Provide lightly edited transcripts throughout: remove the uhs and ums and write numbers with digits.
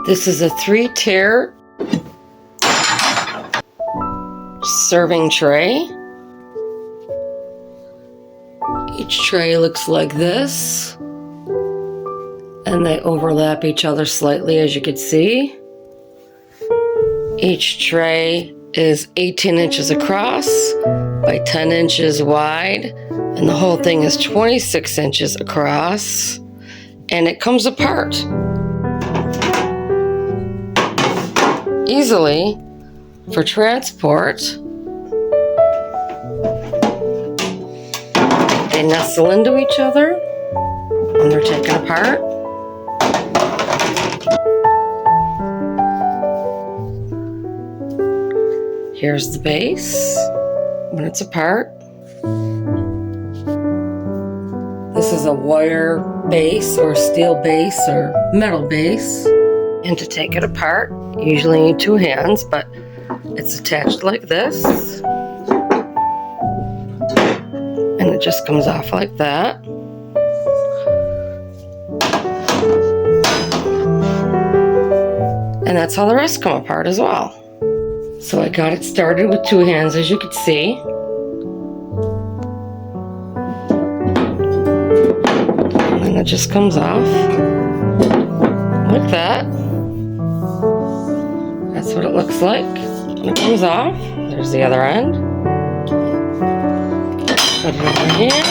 This is a 3-tier serving tray. Each tray looks like this, and they overlap each other slightly, as you can see. Each tray is 18 inches across by 10 inches wide, and the whole thing is 26 inches across, and it comes apart easily for transport. They nestle into each other when they're taken apart. Here's the base when it's apart. This is a wire base or steel base or metal base. And to take it apart, you usually need 2 hands, but it's attached like this. And it just comes off like that. And that's how the rest come apart as well. So I got it started with 2 hands, as you can see. And then it just comes off like that. That's what it looks like when it comes off. There's the other end. Put it over here.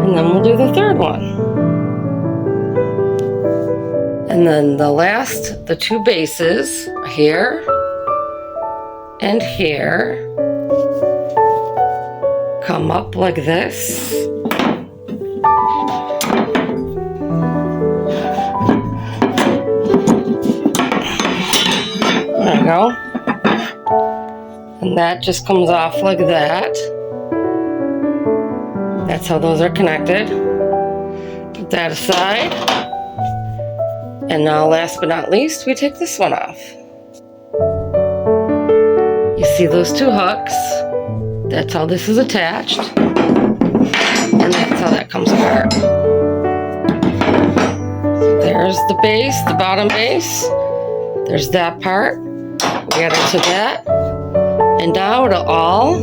And then we'll do the third one. And then the 2 bases here and here come up like this. There we go. And that just comes off like that. That's how those are connected. Put that aside. And now, last but not least, we take this one off. You see those 2 hooks? That's how this is attached. And that's how that comes apart. There's the base, the bottom base. There's that part. We add it to that. And now it'll all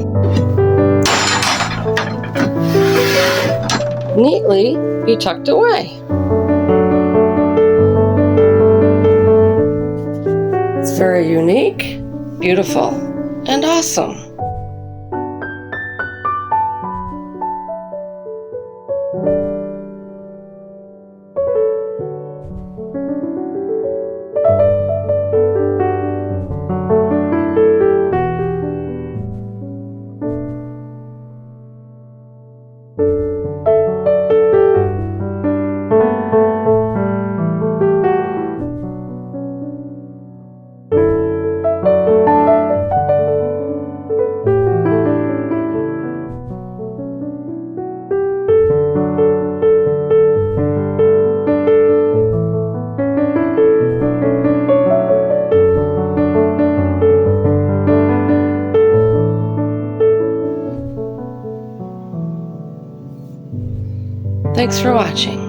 neatly be tucked away. It's very unique, beautiful, and awesome. Thanks for watching.